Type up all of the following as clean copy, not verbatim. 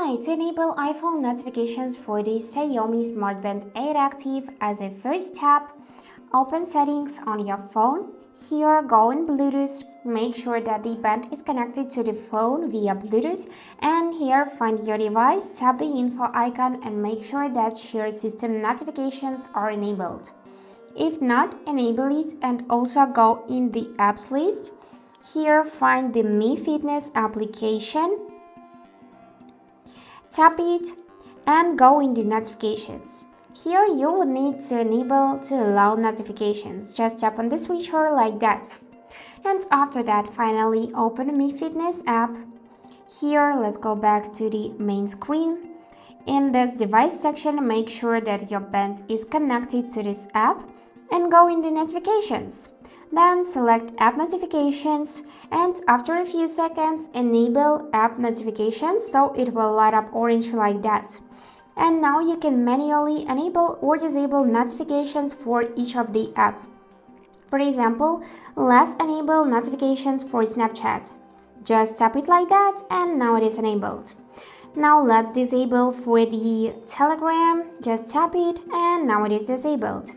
Alright, to enable iPhone notifications for the Xiaomi Smart Band 8 Active, as a first step, open settings on your phone. Here, go in Bluetooth, make sure that the band is connected to the phone via Bluetooth, and here find your device, tap the info icon and make sure that share system notifications are enabled. If not, enable it and also go in the apps list. Here find the Mi Fitness application. Tap it and go in the notifications. Here you will need to enable to allow notifications. Just tap on the switcher like that. And after that, finally open Mi Fitness app. Here let's go back to the main screen. In this device section, make sure that your band is connected to this app and go in the notifications. Then select app notifications and after a few seconds enable app notifications so it will light up orange like that. And now you can manually enable or disable notifications for each of the app. For example, let's enable notifications for Snapchat. Just tap it like that and now it is enabled. Now let's disable for the Telegram. Just tap it and now it is disabled.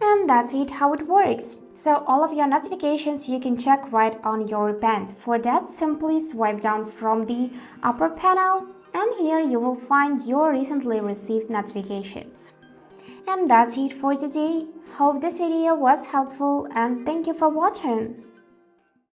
And that's it how it works. So all of your notifications you can check right on your band. For that, simply swipe down from the upper panel and here you will find your recently received notifications. And that's it for today. Hope this video was helpful and thank you for watching.